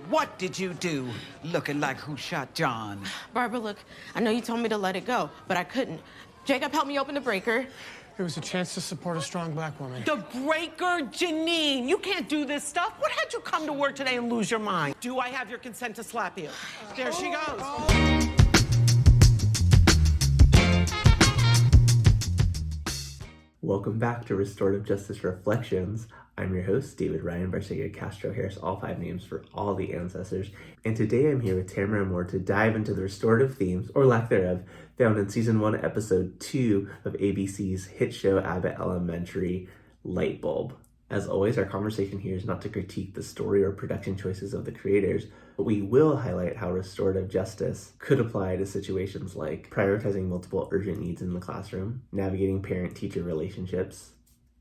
What did you do? Looking like who shot John. Barbara, look, I know you told me to let it go, but I couldn't. Jacob helped me open the breaker. It was a chance to support a strong black woman. The breaker, Janine. You can't do this stuff. What had you come to work today and lose your mind? Do I have your consent to slap you? There she goes. Welcome back to Restorative Justice Reflections. I'm your host, David Ryan Barcega Castro Harris, all 5 names for all the ancestors. And today I'm here with Tamara Moore to dive into the restorative themes, or lack thereof, found in Season 1, Episode 2 of ABC's hit show Abbott Elementary, Lightbulb. As always, our conversation here is not to critique the story or production choices of the creators, but we will highlight how restorative justice could apply to situations like prioritizing multiple urgent needs in the classroom, navigating parent-teacher relationships,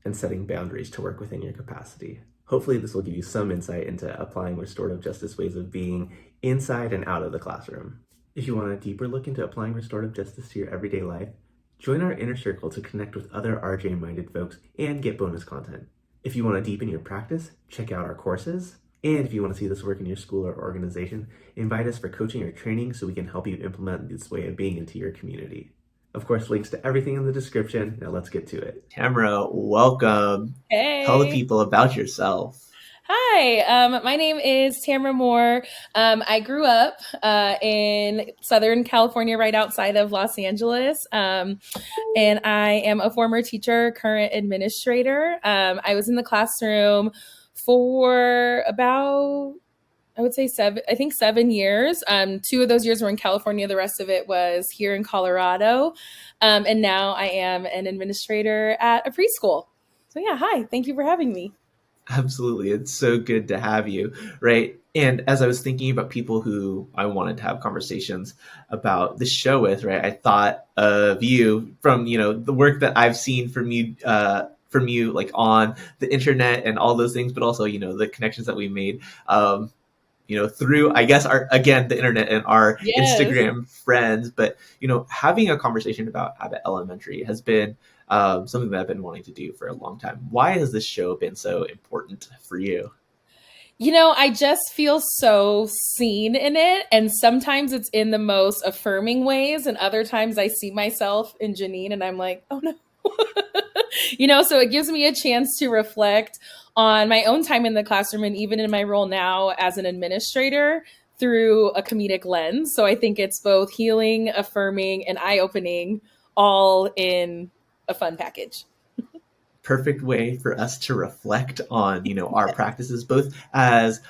and setting boundaries to work within your capacity. Hopefully this will give you some insight into applying restorative justice ways of being inside and out of the classroom. If you want a deeper look into applying restorative justice to your everyday life, join our inner circle to connect with other RJ-minded folks and get bonus content. If you want to deepen your practice, check out our courses. And if you want to see this work in your school or organization, invite us for coaching or training so we can help you implement this way of being into your community. Of course, links to everything in the description. Now let's get to it. Tamara, welcome. Hey. Tell the people about yourself. Hi, my name is Tamara Moore. I grew up in Southern California, right outside of Los Angeles. And I am a former teacher, current administrator. I was in the classroom for about, I would say 7 years. 2 of those years were in California. The rest of it was here in Colorado. And now I am an administrator at a preschool. So yeah, hi, thank you for having me. Absolutely. It's so good to have you, right? And as I was thinking about people who I wanted to have conversations about the show with, right, I thought of you from, the work that I've seen from you like on the internet and all those things, but also, the connections that we made, through, I guess, the internet and our Instagram friends. But, having a conversation about Abbott Elementary has been something that I've been wanting to do for a long time. Why has this show been so important for you? I just feel so seen in it. And sometimes it's in the most affirming ways. And other times I see myself in Janine and I'm like, oh no. So it gives me a chance to reflect on my own time in the classroom and even in my role now as an administrator through a comedic lens. So I think it's both healing, affirming, and eye-opening all in a fun package. Perfect way for us to reflect on, our practices, both as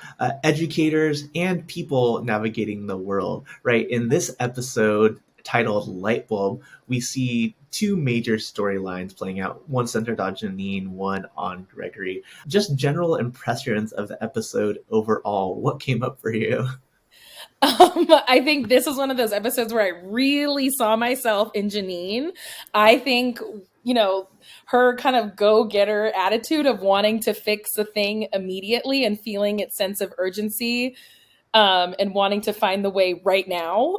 educators and people navigating the world, right? In this episode titled Lightbulb, we see 2 major storylines playing out, one centered on Janine, one on Gregory. Just general impressions of the episode overall. What came up for you? I think this is one of those episodes where I really saw myself in Janine. I think, her kind of go-getter attitude of wanting to fix a thing immediately and feeling its sense of urgency and wanting to find the way right now,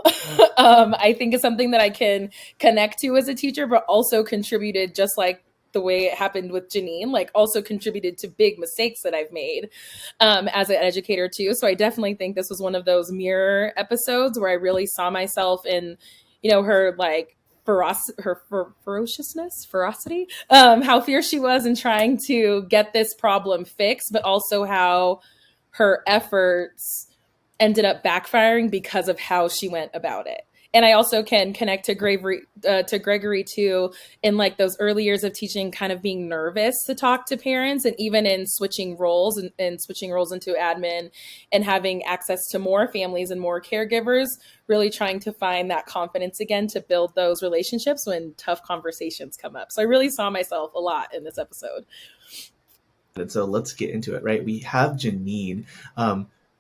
I think is something that I can connect to as a teacher, but also contributed, just like the way it happened with Janine, like also contributed to big mistakes that I've made as an educator too. So I definitely think this was one of those mirror episodes where I really saw myself in, her like ferocity, how fierce she was in trying to get this problem fixed, but also how her efforts ended up backfiring because of how she went about it. And I also can connect to Gregory too, in like those early years of teaching, kind of being nervous to talk to parents, and even in switching roles and switching roles into admin and having access to more families and more caregivers, really trying to find that confidence again to build those relationships when tough conversations come up. So I really saw myself a lot in this episode. And so let's get into it, right? We have Janine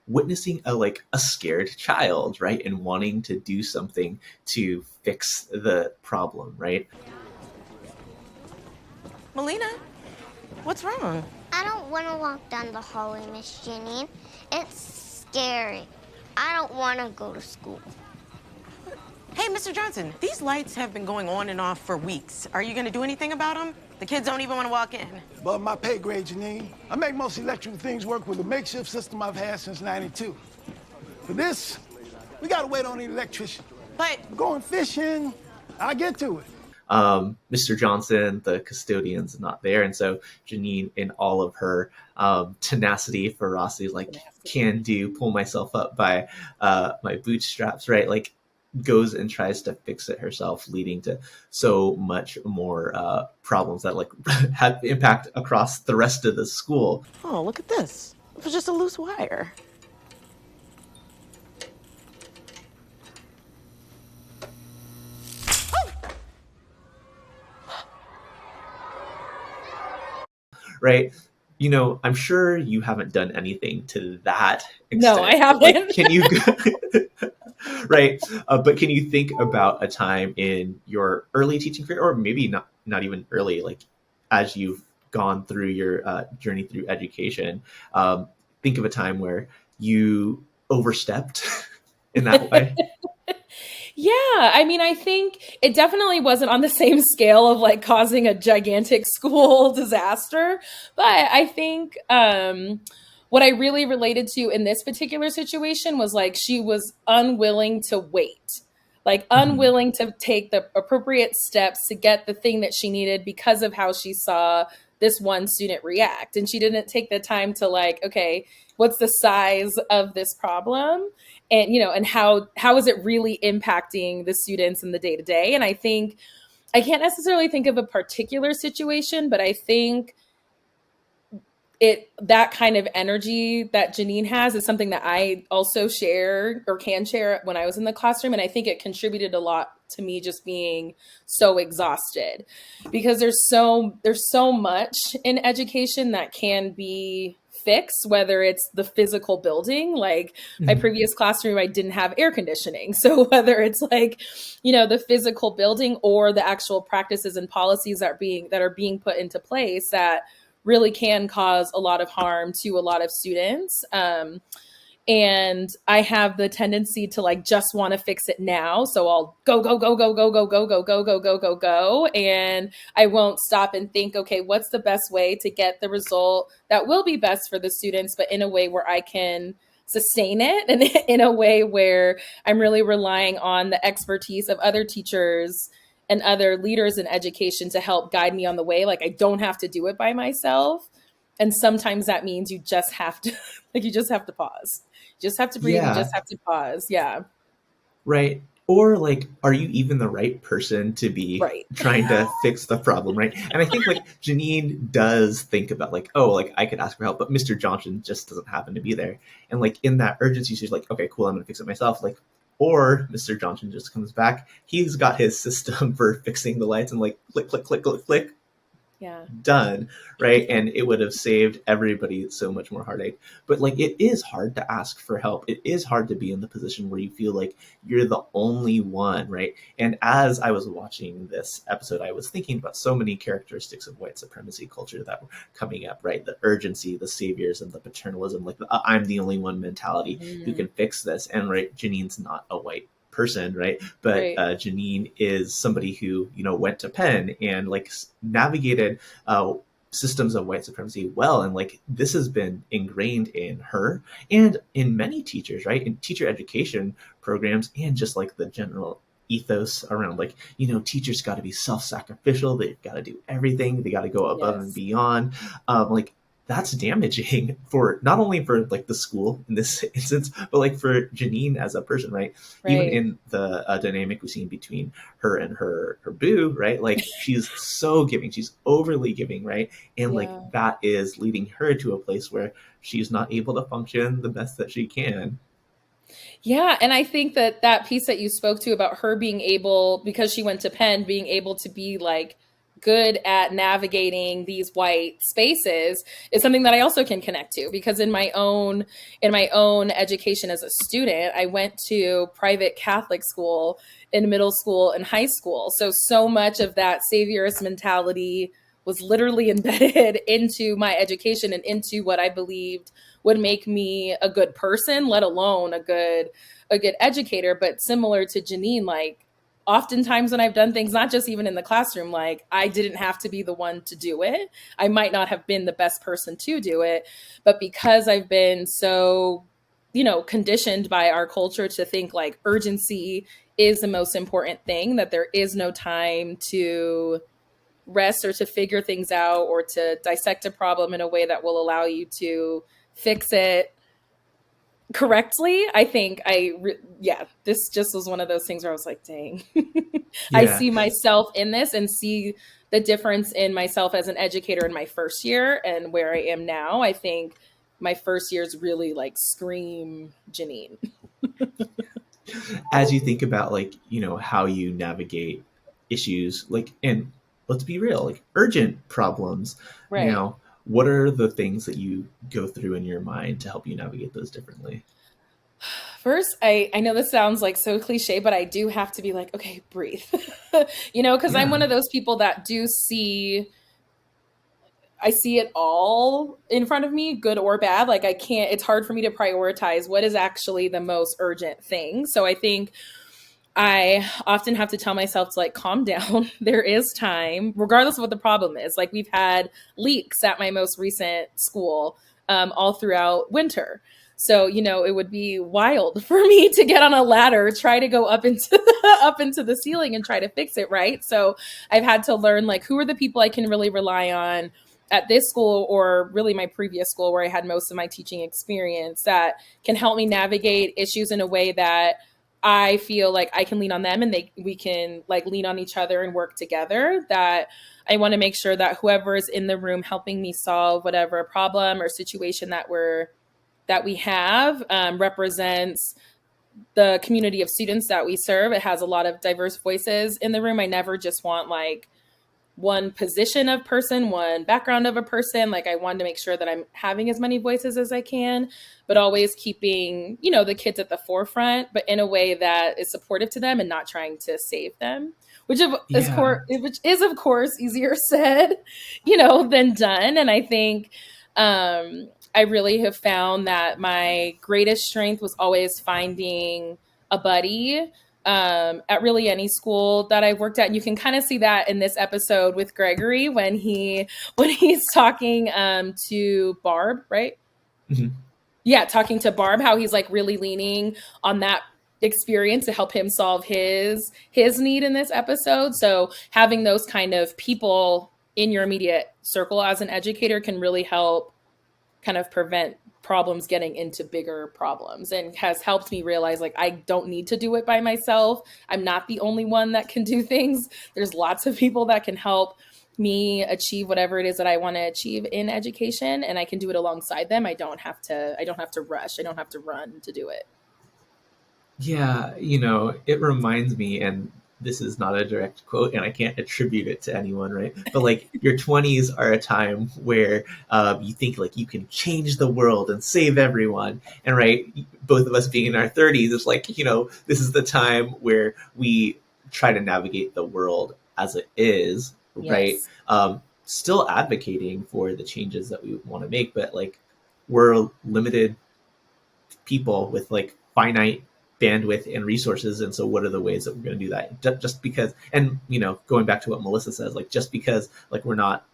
witnessing a scared child, right? And wanting to do something to fix the problem, right? Melina, what's wrong? I don't want to walk down the hallway, Miss Janine. It's scary. I don't want to go to school. Hey, Mr. Johnson, these lights have been going on and off for weeks. Are you going to do anything about them? The kids don't even want to walk in. Above my pay grade, Janine. I make most electrical things work with a makeshift system I've had since '92. For this, we gotta wait on the electrician. But I'm going fishing. I'll get to it. Mr. Johnson, the custodian's not there. And so Janine, in all of her tenacity, ferocity, is like, can do, pull myself up by my bootstraps, right? Like, goes and tries to fix it herself, leading to so much more problems that like have impact across the rest of the school. oh, look at this. It was just a loose wire. Right? You know, I'm sure you haven't done anything to that extent. No, I haven't. Like, can you, right? But can you think about a time in your early teaching career, or maybe not even early, like as you've gone through your journey through education, think of a time where you overstepped in that way? Yeah, I mean, I think it definitely wasn't on the same scale of like causing a gigantic school disaster. But I think what I really related to in this particular situation was like she was unwilling to wait, like unwilling to take the appropriate steps to get the thing that she needed because of how she saw this one student react. And she didn't take the time to like, okay, what's the size of this problem? And, you know, and how is it really impacting the students in the day to day? And I think I can't necessarily think of a particular situation, but I think that kind of energy that Janine has is something that I also share or can share when I was in the classroom. And I think it contributed a lot to me just being so exhausted, because there's so much in education that can be fixed, whether it's the physical building, like my previous classroom, I didn't have air conditioning. So whether it's like, you know, the physical building or the actual practices and policies that are being put into place that really can cause a lot of harm to a lot of students. And I have the tendency to like just want to fix it now. So I'll go. And I won't stop and think, okay, what's the best way to get the result that will be best for the students, but in a way where I can sustain it, and in a way where I'm really relying on the expertise of other teachers and other leaders in education to help guide me on the way. Like I don't have to do it by myself. And sometimes that means you just have to, like, you just have to pause. You just have to breathe. Yeah. You just have to pause. Yeah. Right. Or like, are you even the right person to be trying to fix the problem? Right. And I think like Janine does think about like, oh, like I could ask for help, but Mr. Johnson just doesn't happen to be there. And like in that urgency, she's like, okay, cool, I'm going to fix it myself. Like, or Mr. Johnson just comes back. He's got his system for fixing the lights and like click, click, click, click, click. Yeah. Done, right? And it would have saved everybody so much more heartache. But like, it is hard to ask for help. It is hard to be in the position where you feel like you're the only one, right? And as I was watching this episode, I was thinking about so many characteristics of white supremacy culture that were coming up, right? The urgency, the saviors, and the paternalism, like the, I'm the only one mentality who can fix this. And right, Janine's not a white person, right? But Janine is somebody who, you know, went to Penn and like navigated systems of white supremacy well. And like this has been ingrained in her and in many teachers, right? In teacher education programs and just like the general ethos around like, you know, teachers got to be self-sacrificial. They've got to do everything. They got to go above and beyond. Like that's damaging for not only for like the school in this instance, but like for Janine as a person, right? Even in the dynamic we've seen between her and her boo, right? Like she's so giving, she's overly giving, right? And like that is leading her to a place where she's not able to function the best that she can. Yeah. And I think that piece that you spoke to about her being able, because she went to Penn, being able to be like good at navigating these white spaces is something that I also can connect to, because in my own education as a student, I went to private Catholic school in middle school and high school. So much of that saviorist mentality was literally embedded into my education and into what I believed would make me a good person, let alone a good educator. But similar to Janine, like oftentimes when I've done things, not just even in the classroom, like I didn't have to be the one to do it. I might not have been the best person to do it, but because I've been so conditioned by our culture to think like urgency is the most important thing, that there is no time to rest or to figure things out or to dissect a problem in a way that will allow you to fix it correctly. I think this just was one of those things where I was like, dang, I Yeah. see myself in this and see the difference in myself as an educator in my first year and where I am now. I think my first years really like scream Janine. As you think about like, how you navigate issues, like, and let's be real, like urgent problems, Right. what are the things that you go through in your mind to help you navigate those differently? First, I know this sounds like so cliche, but I do have to be like, okay, breathe, because I'm one Yeah. of those people that I see it all in front of me, good or bad. Like it's hard for me to prioritize what is actually the most urgent thing. So I think I often have to tell myself to like calm down. There is time, regardless of what the problem is. Like we've had leaks at my most recent school all throughout winter. So, it would be wild for me to get on a ladder, try to go up into the ceiling and try to fix it, right? So I've had to learn like who are the people I can really rely on at this school or really my previous school where I had most of my teaching experience that can help me navigate issues in a way that I feel like I can lean on them and we can like lean on each other and work together. That I want to make sure that whoever is in the room helping me solve whatever problem or situation that we have represents the community of students that we serve. It has a lot of diverse voices in the room. I never just want like one position of person, one background of a person. Like I wanted to make sure that I'm having as many voices as I can, but always keeping, the kids at the forefront, but in a way that is supportive to them and not trying to save them, which is of course easier said, than done. And I think I really have found that my greatest strength was always finding a buddy at really any school that I worked at. And you can kind of see that in this episode with Gregory when he's talking to Barb, right? Mm-hmm. Yeah, talking to Barb, how he's like really leaning on that experience to help him solve his need in this episode. So having those kind of people in your immediate circle as an educator can really help kind of prevent problems getting into bigger problems, and has helped me realize like I don't need to do it by myself. I'm not the only one that can do things. There's lots of people that can help me achieve whatever it is that I want to achieve in education, and I can do it alongside them. I don't have to rush. I don't have to run to do it. Yeah, it reminds me, and this is not a direct quote and I can't attribute it to anyone, right? But like your 20s are a time where you think like you can change the world and save everyone. And right, both of us being in our 30s, it's like, this is the time where we try to navigate the world as it is, right? Yes. Still advocating for the changes that we want to make, but like we're limited people with like finite bandwidth and resources, and so what are the ways that we're going to do that? Just because, and going back to what Melissa says, like just because like we're not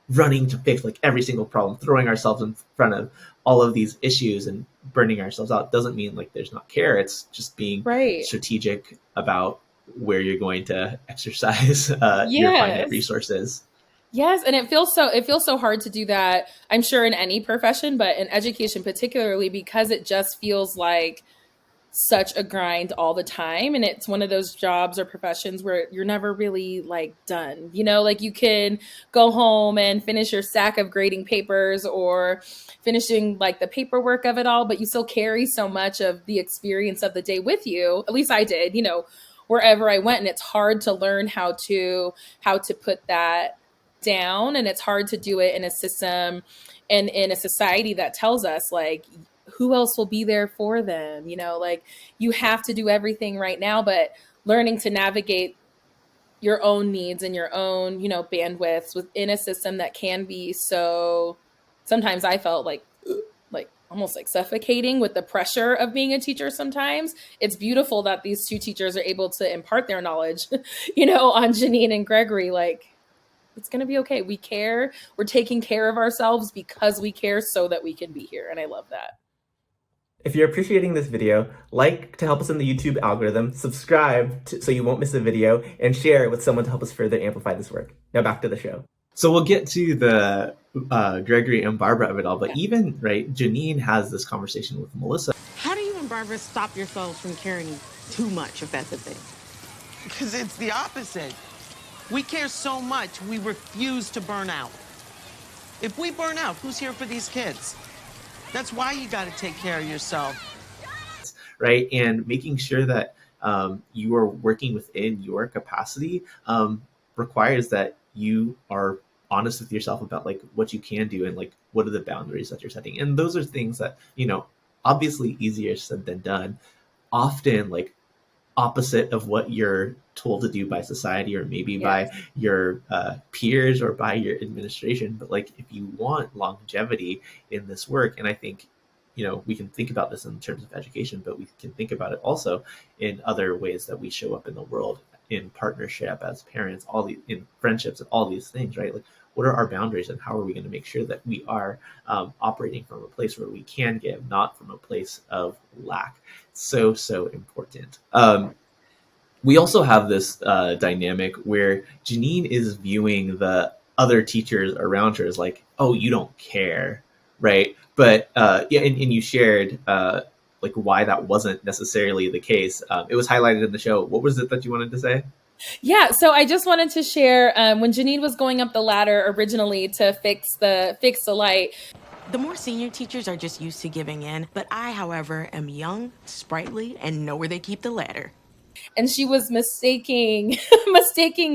running to fix like every single problem, throwing ourselves in front of all of these issues and burning ourselves out doesn't mean like there's not care. It's just being strategic about where you're going to exercise your finite resources. Yes, and it feels so hard to do that, I'm sure, in any profession, but in education particularly, because it just feels like such a grind all the time. And it's one of those jobs or professions where you're never really like done, like you can go home and finish your stack of grading papers or finishing like the paperwork of it all, but you still carry so much of the experience of the day with you. At least I did, wherever I went. And it's hard to learn how to put that down. And it's hard to do it in a system and in a society that tells us like, who else will be there for them? Like you have to do everything right now, but learning to navigate your own needs and your own, bandwidths within a system that can be so, sometimes I felt like almost like suffocating with the pressure of being a teacher. Sometimes it's beautiful that these two teachers are able to impart their knowledge, on Janine and Gregory. Like, it's going to be okay. We care. We're taking care of ourselves because we care so that we can be here. And I love that. If you're appreciating this video, like to help us in the YouTube algorithm, subscribe so you won't miss a video, and share it with someone to help us further amplify this work. Now back to the show. So we'll get to the Gregory and Barbara of it all, but even, right, Janine has this conversation with Melissa. How do you and Barbara stop yourselves from caring too much, if that's a thing? Because it's the opposite. We care so much, we refuse to burn out. If we burn out, who's here for these kids? That's why you got to take care of yourself. Right, and making sure that you are working within your capacity requires that you are honest with yourself about like what you can do and like what are the boundaries that you're setting. And those are things that, you know, obviously easier said than done, often like opposite of what you're told to do by society or maybe by your peers or by your administration. But like if you want longevity in this work, and I think, you know, we can think about this in terms of education, but we can think about it also in other ways that we show up in the world, in partnership as parents, all these, in friendships and all these things, right? Like what are our boundaries and how are we going to make sure that we are operating from a place where we can give, not from a place of lack? So important. We also have this dynamic where Janine is viewing the other teachers around her as like, oh, you don't care, right? But and you shared like why that wasn't necessarily the case. It was highlighted in the show. What was it that you wanted to say? Yeah, so I just wanted to share when Janine was going up the ladder originally to fix the light. The more senior teachers are just used to giving in, but I, however, am young, sprightly, and know where they keep the ladder. And she was mistaking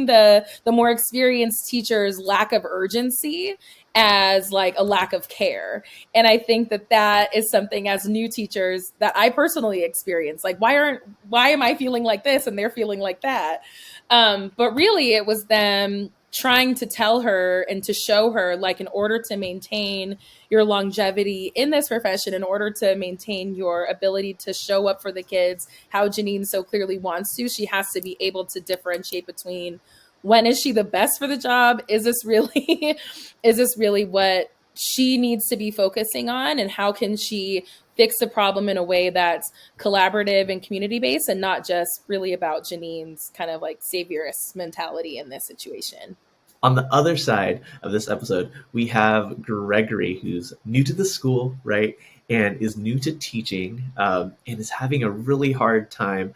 the more experienced teacher's lack of urgency as like a lack of care. And I think that is something as new teachers that I personally experience. Like, why am I feeling like this and they're feeling like that? But really it was them trying to tell her and to show her, like, in order to maintain your longevity in this profession, in order to maintain your ability to show up for the kids how Janine so clearly wants to, she has to be able to differentiate between when is she the best for the job? Is this really what she needs to be focusing on? And how can she fix the problem in a way that's collaborative and community-based and not just really about Janine's kind of like saviorist mentality in this situation? On the other side of this episode, we have Gregory, who's new to the school, right? And is new to teaching and is having a really hard time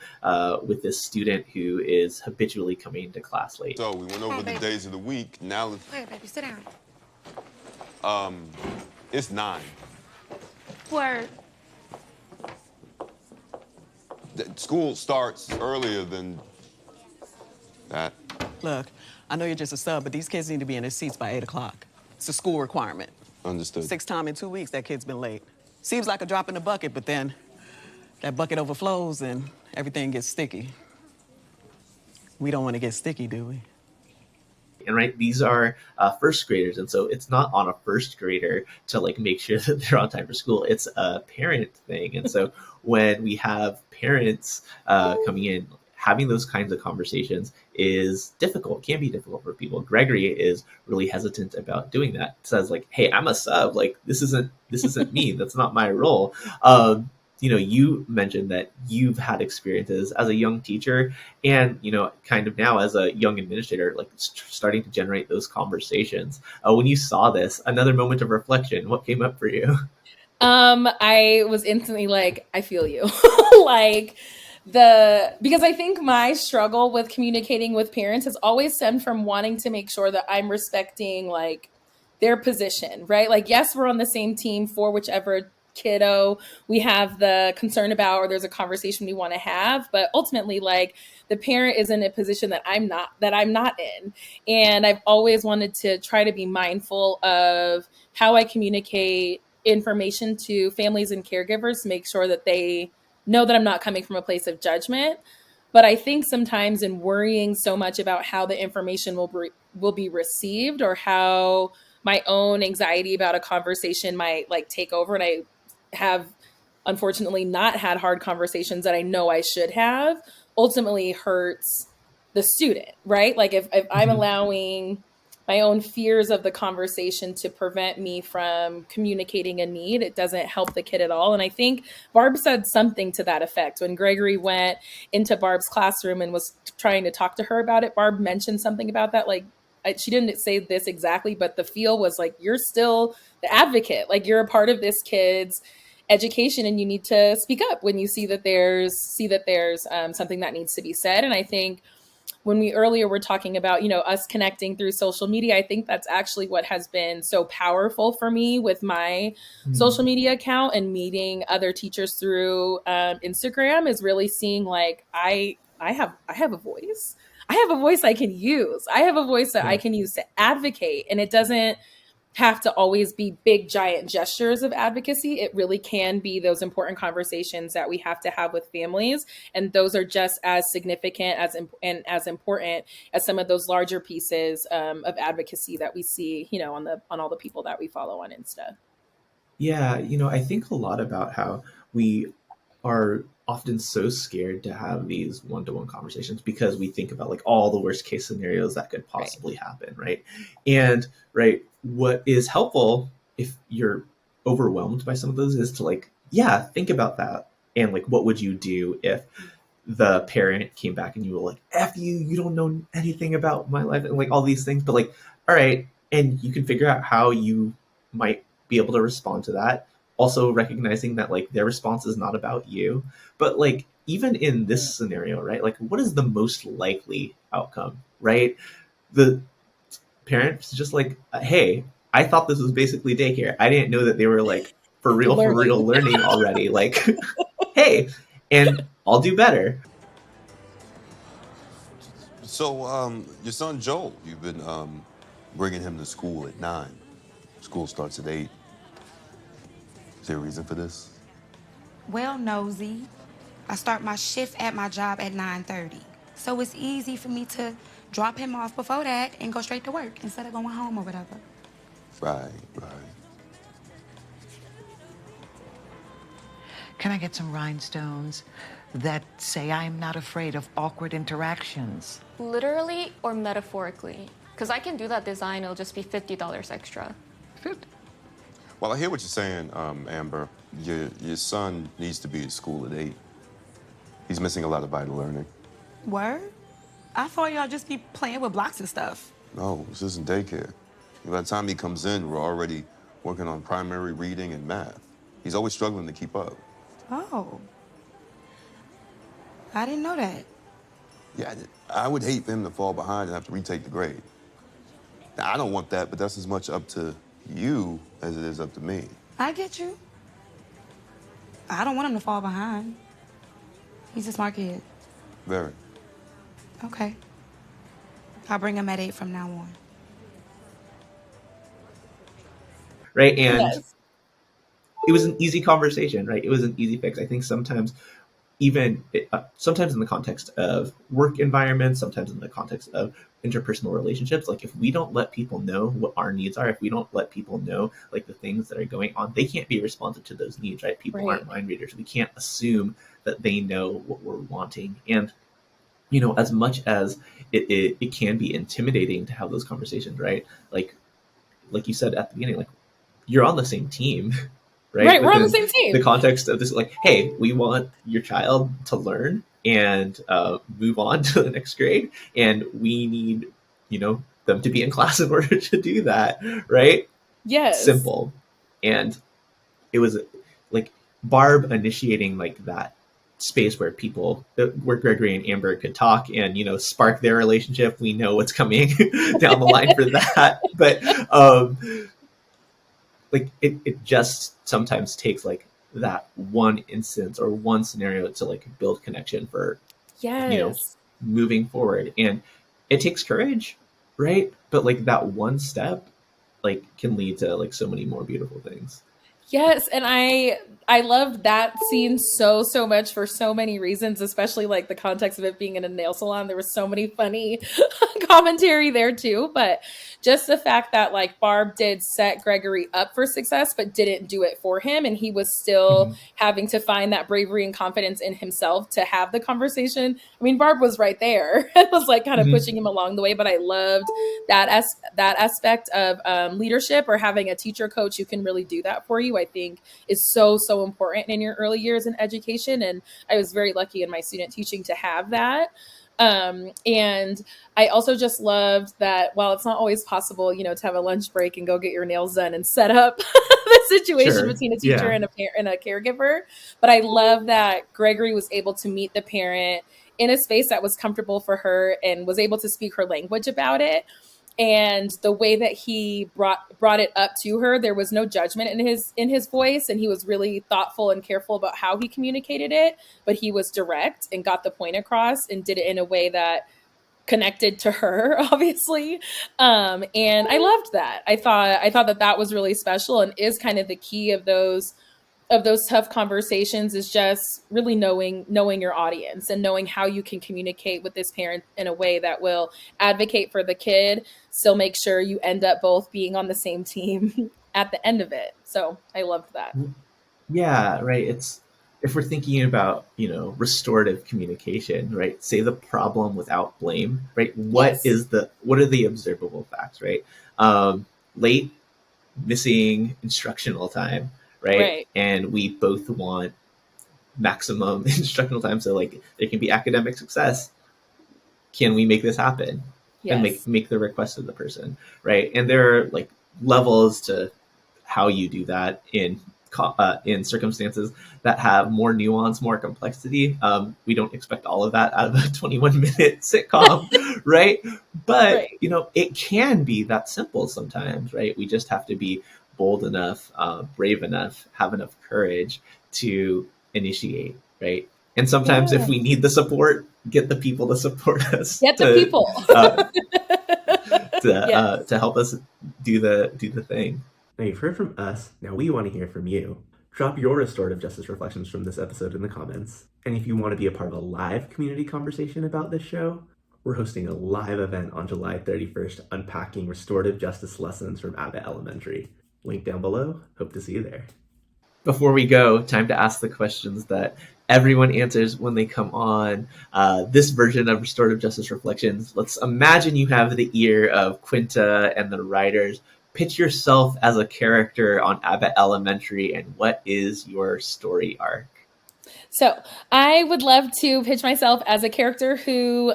with this student who is habitually coming to class late. So we went over the days of the week. Now let's... Wait, baby, sit down. It's 9. Word. School starts earlier than that. Look, I know you're just a sub, but these kids need to be in their seats by 8 o'clock. It's a school requirement. Understood. 6th time in 2 weeks that kid's been late. Seems like a drop in the bucket, but then that bucket overflows and everything gets sticky. We don't want to get sticky, do we? And right, these are first graders, and so it's not on a first grader to like make sure that they're on time for school. It's a parent thing, and so when we have parents coming in, having those kinds of conversations is difficult, can be difficult for people. Gregory is really hesitant about doing that. Says like, hey, I'm a sub, like this isn't me, that's not my role. You know, you mentioned that you've had experiences as a young teacher and, you know, kind of now as a young administrator, like starting to generate those conversations. When you saw this, another moment of reflection, what came up for you? I was instantly like, I feel you. Because I think my struggle with communicating with parents has always stemmed from wanting to make sure that I'm respecting like their position, right? Like, yes, we're on the same team for whichever kiddo we have the concern about or there's a conversation we want to have, but ultimately like the parent is in a position that I'm not in. And I've always wanted to try to be mindful of how I communicate information to families and caregivers to make sure that they know that I'm not coming from a place of judgment. But I think sometimes in worrying so much about how the information will be received or how my own anxiety about a conversation might like take over, and I have unfortunately not had hard conversations that I know I should have, ultimately hurts the student, right? Like if I'm allowing my own fears of the conversation to prevent me from communicating a need. It doesn't help the kid at all. And I think Barb said something to that effect. When Gregory went into Barb's classroom and was trying to talk to her about it, Barb mentioned something about that. Like, she didn't say this exactly, but the feel was like, you're still the advocate. Like, you're a part of this kid's education, and you need to speak up when you see that there's something that needs to be said. And I think when we earlier were talking about, us connecting through social media, I think that's actually what has been so powerful for me with my social media account and meeting other teachers through Instagram, is really seeing like, I have a voice. I have a voice I can use. I have a voice that I can use to advocate. And it doesn't have to always be big, giant gestures of advocacy. It really can be those important conversations that we have to have with families. And those are just as significant and as important as some of those larger pieces of advocacy that we see, on all the people that we follow on Insta. Yeah, I think a lot about how we are often so scared to have these one-to-one conversations because we think about like all the worst case scenarios that could possibly happen, right? And what is helpful if you're overwhelmed by some of those is to like, think about that. And like, what would you do if the parent came back and you were like, F you don't know anything about my life, and like all these things, but like, all right. And you can figure out how you might be able to respond to that. Also recognizing that like their response is not about you, but like even in this scenario, right? Like, what is the most likely outcome, right? The parents just like, hey, I thought this was basically daycare. I didn't know that they were like for real learning already. Like, hey, and I'll do better. So, your son Joel, you've been bringing him to school at 9. School starts at 8. Is there a reason for this? Well, Nosy, I start my shift at my job at 9:30. So it's easy for me to drop him off before that and go straight to work instead of going home or whatever. Right. Can I get some rhinestones that say I'm not afraid of awkward interactions? Literally or metaphorically? Because I can do that design, it'll just be $50 extra. Well, I hear what you're saying, Amber. Your son needs to be at school at 8. He's missing a lot of vital learning. Word? I thought y'all just be playing with blocks and stuff. No, this isn't daycare. By the time he comes in, we're already working on primary reading and math. He's always struggling to keep up. Oh. I didn't know that. Yeah, I would hate for him to fall behind and have to retake the grade. Now, I don't want that, but that's as much up to you as it is up to me. I get you. I don't want him to fall behind. He's a smart kid. Very. Okay. I'll bring him at 8 from now on. Right, and it was an easy conversation, right? It was an easy fix. I think sometimes sometimes in the context of work environments, sometimes in the context of interpersonal relationships, like if we don't let people know what our needs are, if we don't let people know like the things that are going on, they can't be responsive to those needs, right? People aren't mind readers. We can't assume that they know what we're wanting. And, as much as it can be intimidating to have those conversations, right? Like you said at the beginning, like you're on the same team. Right, we're on the same team. The context of this, like, hey, we want your child to learn and move on to the next grade, and we need, them to be in class in order to do that, right? Yes. Simple. And it was like Barb initiating like that space where where Gregory and Amber could talk and, spark their relationship. We know what's coming down the line for that, but like it just sometimes takes like that one instance or one scenario to like build connection for moving forward. And it takes courage, right? But like that one step like can lead to like so many more beautiful things. Yes, and I loved that scene so much for so many reasons, especially like the context of it being in a nail salon. There was so many funny commentary there too, but just the fact that like Barb did set Gregory up for success but didn't do it for him, and he was still having to find that bravery and confidence in himself to have the conversation. I mean, Barb was right there and was like kind of pushing him along the way, but I loved that aspect of leadership, or having a teacher coach who can really do that for you. I think is so important in your early years in education, and I was very lucky in my student teaching to have that. And I also just loved that while it's not always possible, you know, to have a lunch break and go get your nails done and set up the situation between a teacher and a caregiver, but I love that Gregory was able to meet the parent in a space that was comfortable for her and was able to speak her language about it. And the way that he brought it up to her, there was no judgment in his voice, and he was really thoughtful and careful about how he communicated it, but he was direct and got the point across and did it in a way that connected to her, obviously. And I loved that. I thought that was really special, and is kind of the key of those tough conversations, is just really knowing your audience and knowing how you can communicate with this parent in a way that will advocate for the kid, still make sure you end up both being on the same team at the end of it. So I loved that. Yeah, right. It's, if we're thinking about, you know, restorative communication, right? Say the problem without blame, right? What are the observable facts, right? Late, missing instructional time, right? And we both want maximum instructional time, so like there can be academic success. Can we make this happen? And make the request of the person, right? And there are like levels to how you do that in circumstances that have more nuance, more complexity. We don't expect all of that out of a 21-minute sitcom, right? But you know, it can be that simple sometimes, right? We just have to be bold enough, brave enough, have enough courage to initiate, right? And sometimes if we need the support, get the people to support us. Get the people to help us do the thing. Now you've heard from us. Now we want to hear from you. Drop your restorative justice reflections from this episode in the comments. And if you want to be a part of a live community conversation about this show, we're hosting a live event on July 31st, unpacking restorative justice lessons from Abbott Elementary. Link down below. Hope to see you there. Before we go, time to ask the questions that everyone answers when they come on this version of Restorative Justice Reflections. Let's imagine you have the ear of Quinta and the writers. Pitch yourself as a character on Abbott Elementary, and what is your story arc? So I would love to pitch myself as a character who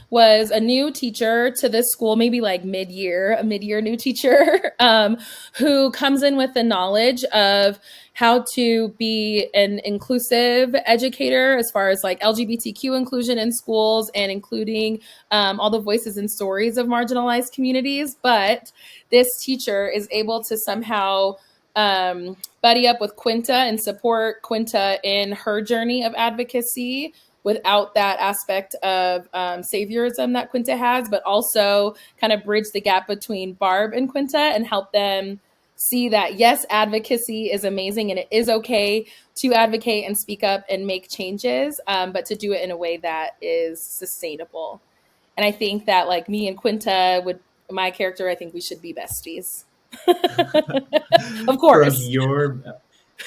was a new teacher to this school, maybe like a mid-year new teacher, who comes in with the knowledge of how to be an inclusive educator as far as like LGBTQ inclusion in schools and including all the voices and stories of marginalized communities. But this teacher is able to somehow buddy up with Quinta and support Quinta in her journey of advocacy without that aspect of saviorism that Quinta has, but also kind of bridge the gap between Barb and Quinta and help them see that, yes, advocacy is amazing and it is okay to advocate and speak up and make changes, but to do it in a way that is sustainable. And I think that like me and Quinta my character, I think we should be besties. Of course.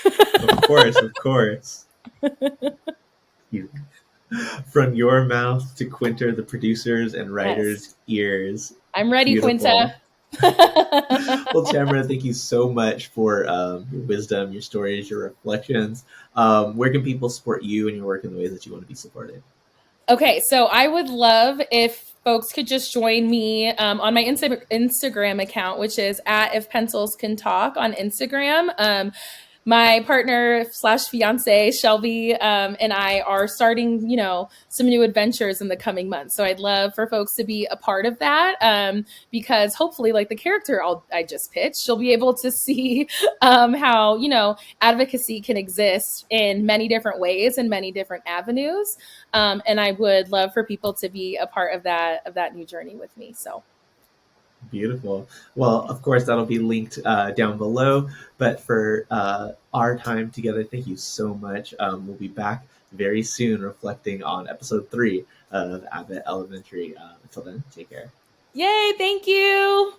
Of course. From your mouth to Quinta, the producers and writers' ears. I'm ready, beautiful. Quinta. Well, Tamara, thank you so much for your wisdom, your stories, your reflections. Where can people support you and your work in the ways that you want to be supported? Okay, so I would love if folks could just join me on my Instagram account, which is @ifpencilscantalk on Instagram. My partner / fiance, Shelby, and I are starting, some new adventures in the coming months. So I'd love for folks to be a part of that because hopefully, like the character I just pitched, she'll be able to see how, advocacy can exist in many different ways and many different avenues. And I would love for people to be a part of that new journey with me. So. Beautiful. Well, of course, that'll be linked down below. But for our time together, thank you so much. We'll be back very soon reflecting on episode 3 of Abbott Elementary. Until then, take care. Yay, thank you.